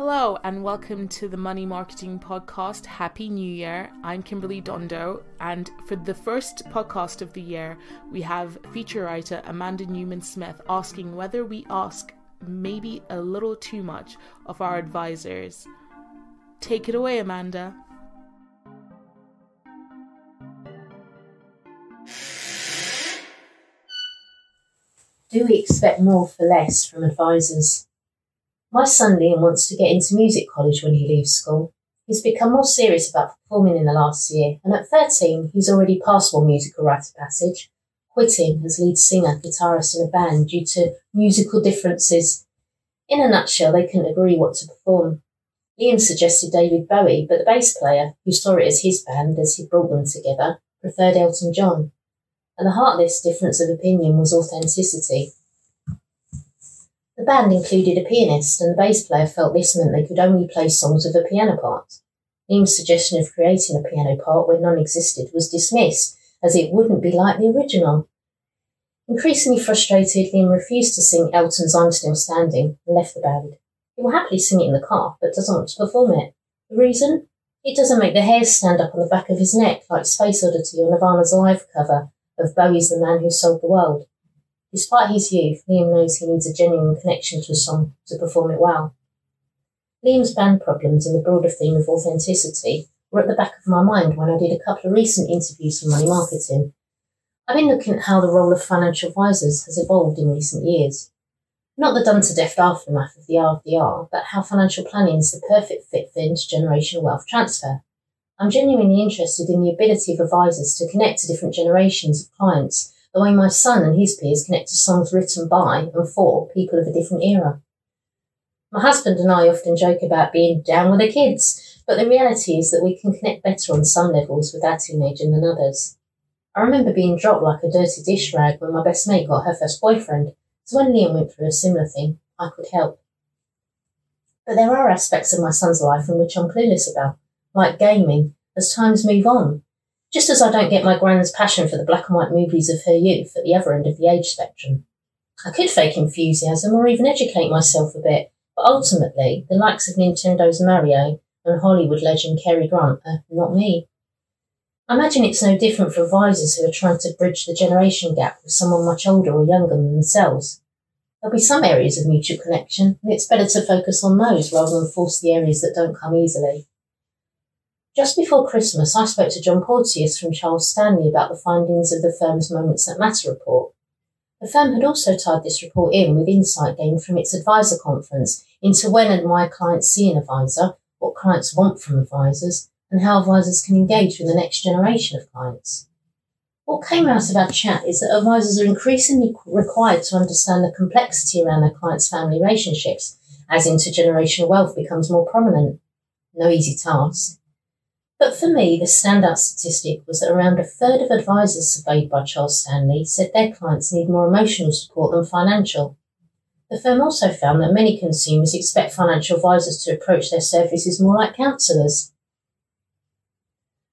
Hello and welcome to the Money Marketing Podcast. Happy New Year. I'm Kimberly Dondo, and for the first podcast of the year, we have feature writer Amanda Newman Smith asking whether we ask maybe a little too much of our advisors. Take it away, Amanda. Do we expect more for less from advisors? My son Liam wants to get into music college when he leaves school. He's become more serious about performing in the last year, and at 13 he's already passed one musical rite of passage, quitting as lead singer, guitarist in a band due to musical differences. In a nutshell, they couldn't agree what to perform. Liam suggested David Bowie, but the bass player, who saw it as his band as he brought them together, preferred Elton John. And the heart of this difference of opinion was authenticity. The band included a pianist, and the bass player felt this meant they could only play songs with a piano part. Liam's suggestion of creating a piano part where none existed was dismissed, as it wouldn't be like the original. Increasingly frustrated, Liam refused to sing Elton's I'm Still Standing and left the band. He will happily sing it in the car, but doesn't want to perform it. The reason? It doesn't make the hairs stand up on the back of his neck like Space Oddity or Nirvana's live cover of Bowie's The Man Who Sold the World. Despite his youth, Liam knows he needs a genuine connection to a song to perform it well. Liam's band problems and the broader theme of authenticity were at the back of my mind when I did a couple of recent interviews for Money Marketing. I've been looking at how the role of financial advisors has evolved in recent years. Not the done-to-death aftermath of the RFDR, but how financial planning is the perfect fit for intergenerational wealth transfer. I'm genuinely interested in the ability of advisors to connect to different generations of clients, the way my son and his peers connect to songs written by and for people of a different era. My husband and I often joke about being down with the kids, but the reality is that we can connect better on some levels with our teenager than others. I remember being dropped like a dirty dish rag when my best mate got her first boyfriend, so when Liam went through a similar thing, I could help. But there are aspects of my son's life in which I'm clueless about, like gaming, as times move on. Just as I don't get my grand's passion for the black and white movies of her youth at the other end of the age spectrum. I could fake enthusiasm or even educate myself a bit, but ultimately, the likes of Nintendo's Mario and Hollywood legend Cary Grant are not me. I imagine it's no different for advisors who are trying to bridge the generation gap with someone much older or younger than themselves. There'll be some areas of mutual connection, and it's better to focus on those rather than force the areas that don't come easily. Just before Christmas, I spoke to John Porteous from Charles Stanley about the findings of the firm's Moments That Matter report. The firm had also tied this report in with insight gained from its advisor conference into when and why clients see an advisor, what clients want from advisors, and how advisors can engage with the next generation of clients. What came out of our chat is that advisors are increasingly required to understand the complexity around their clients' family relationships as intergenerational wealth becomes more prominent. No easy task. But for me, the standout statistic was that around a third of advisors surveyed by Charles Stanley said their clients need more emotional support than financial. The firm also found that many consumers expect financial advisors to approach their services more like counsellors.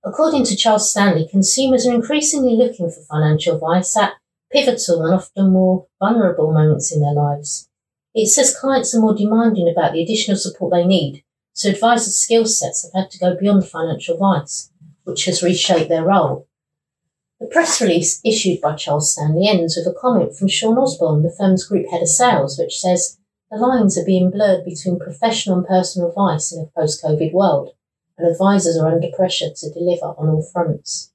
According to Charles Stanley, consumers are increasingly looking for financial advice at pivotal and often more vulnerable moments in their lives. It says clients are more demanding about the additional support they need, so advisors' skill sets have had to go beyond financial advice, which has reshaped their role. The press release issued by Charles Stanley ends with a comment from Sean Osborne, the firm's group head of sales, which says, "The lines are being blurred between professional and personal advice in a post-COVID world, and advisors are under pressure to deliver on all fronts."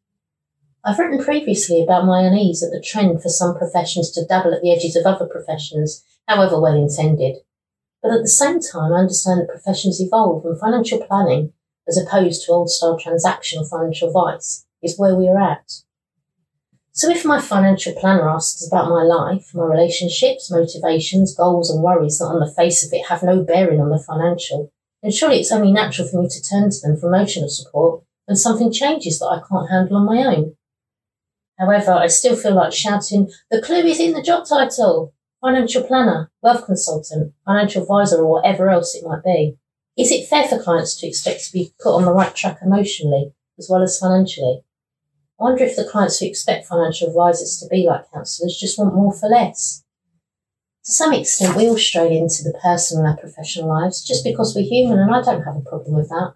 I've written previously about my unease at the trend for some professions to dabble at the edges of other professions, however well intended. But at the same time, I understand that professions evolve, and financial planning, as opposed to old-style transactional financial advice, is where we are at. So if my financial planner asks about my life, my relationships, motivations, goals and worries that on the face of it have no bearing on the financial, then surely it's only natural for me to turn to them for emotional support when something changes that I can't handle on my own. However, I still feel like shouting, "The clue is in the job title! Financial planner, wealth consultant, financial advisor, or whatever else it might be." Is it fair for clients to expect to be put on the right track emotionally as well as financially? I wonder if the clients who expect financial advisors to be like counsellors just want more for less. To some extent, we all stray into the personal and professional lives just because we're human, and I don't have a problem with that.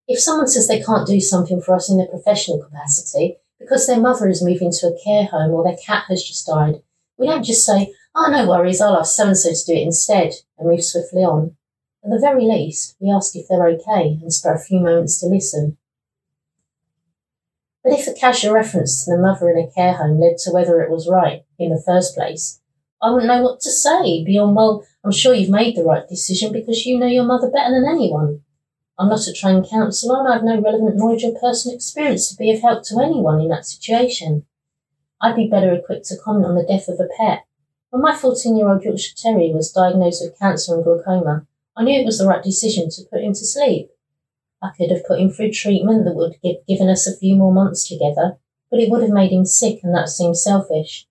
If someone says they can't do something for us in their professional capacity because their mother is moving to a care home or their cat has just died, we don't just say, "Oh, no worries, I'll ask so-and-so to do it instead," and move swiftly on. At the very least, we ask if they're okay and spare a few moments to listen. But if the casual reference to the mother in a care home led to whether it was right in the first place, I wouldn't know what to say beyond, "Well, I'm sure you've made the right decision because you know your mother better than anyone." I'm not a trained counsellor and I have no relevant knowledge or personal experience to be of help to anyone in that situation. I'd be better equipped to comment on the death of a pet. When my 14-year-old Yorkshire Terrier was diagnosed with cancer and glaucoma, I knew it was the right decision to put him to sleep. I could have put him through treatment that would have given us a few more months together, but it would have made him sick and that seemed selfish.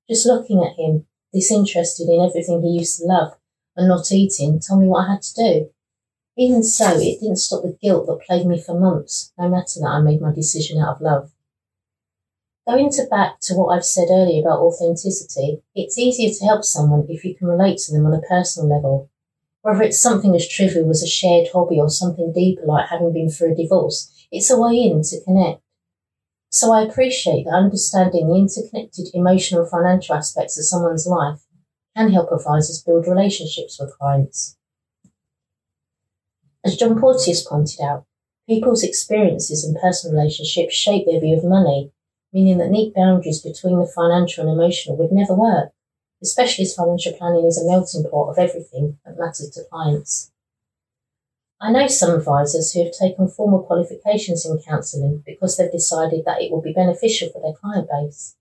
Just looking at him, disinterested in everything he used to love, and not eating, told me what I had to do. Even so, it didn't stop the guilt that plagued me for months, no matter that I made my decision out of love. Going back to what I've said earlier about authenticity, it's easier to help someone if you can relate to them on a personal level. Whether it's something as trivial as a shared hobby or something deeper like having been through a divorce, it's a way in to connect. So I appreciate that understanding the interconnected emotional and financial aspects of someone's life can help advisors build relationships with clients. As John Porteous pointed out, people's experiences and personal relationships shape their view of money, meaning that neat boundaries between the financial and emotional would never work, especially as financial planning is a melting pot of everything that matters to clients. I know some advisors who have taken formal qualifications in counselling because they've decided that it will be beneficial for their client base.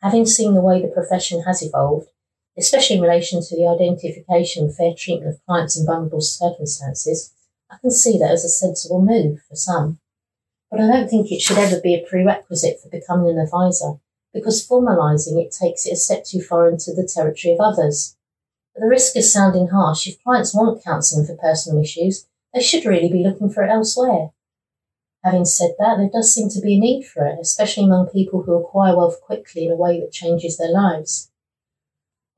Having seen the way the profession has evolved, especially in relation to the identification and fair treatment of clients in vulnerable circumstances, I can see that as a sensible move for some. But I don't think it should ever be a prerequisite for becoming an advisor, because formalising it takes it a step too far into the territory of others. At the risk of sounding harsh, if clients want counselling for personal issues, they should really be looking for it elsewhere. Having said that, there does seem to be a need for it, especially among people who acquire wealth quickly in a way that changes their lives.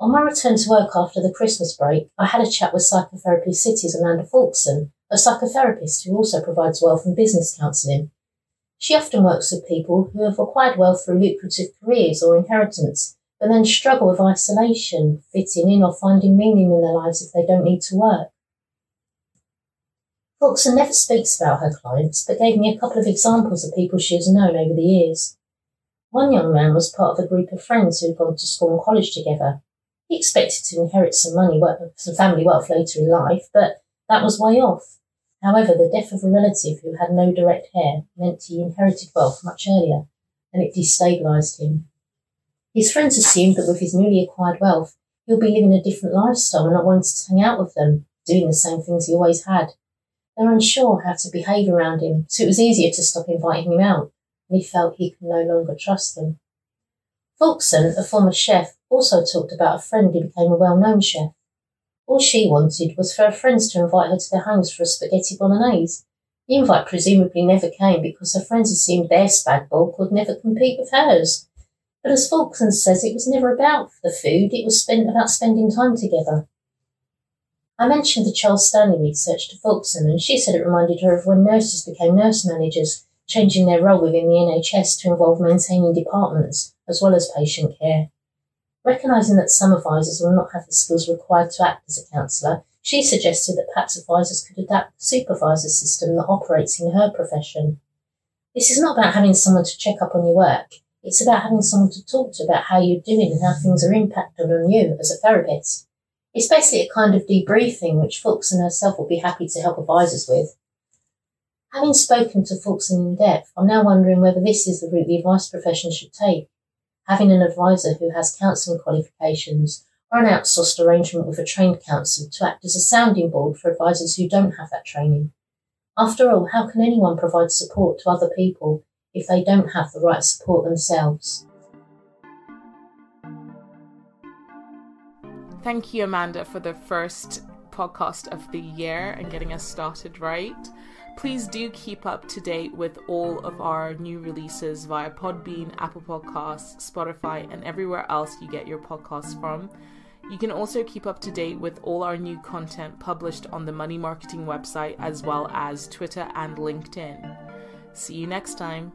On my return to work after the Christmas break, I had a chat with Psychotherapy City's Amanda Faulkson, a psychotherapist who also provides wealth and business counselling. She often works with people who have acquired wealth through lucrative careers or inheritance, but then struggle with isolation, fitting in or finding meaning in their lives if they don't need to work. Faulkson never speaks about her clients, but gave me a couple of examples of people she has known over the years. One young man was part of a group of friends who had gone to school and college together. He expected to inherit some family wealth later in life, but that was way off. However, the death of a relative who had no direct heir meant he inherited wealth much earlier, and it destabilised him. His friends assumed that with his newly acquired wealth, he'll be living a different lifestyle and not wanting to hang out with them, doing the same things he always had. They were unsure how to behave around him, so it was easier to stop inviting him out, and he felt he could no longer trust them. Faulkson, a former chef, also talked about a friend who became a well-known chef. All she wanted was for her friends to invite her to their homes for a spaghetti bolognese. The invite presumably never came because her friends assumed their spag bol could never compete with hers. But as Faulkson says, it was never about the food, it was about spending time together. I mentioned the Charles Stanley research to Faulkson, and she said it reminded her of when nurses became nurse managers, changing their role within the NHS to involve maintaining departments as well as patient care. Recognising that some advisors will not have the skills required to act as a counsellor, she suggested that perhaps advisors could adapt the supervisor system that operates in her profession. This is not about having someone to check up on your work. It's about having someone to talk to about how you're doing and how things are impacting on you as a therapist. It's basically a kind of debriefing which Faulkson herself will be happy to help advisors with. Having spoken to Faulkson in depth, I'm now wondering whether this is the route the advice profession should take. Having an advisor who has counselling qualifications or an outsourced arrangement with a trained counsellor to act as a sounding board for advisors who don't have that training. After all, how can anyone provide support to other people if they don't have the right support themselves? Thank you, Amanda, for the first podcast of the year and getting us started right. Please do keep up to date with all of our new releases via Podbean, Apple Podcasts, Spotify, and everywhere else you get your podcasts from. You can also keep up to date with all our new content published on the Money Marketing website, as well as Twitter and LinkedIn. See you next time.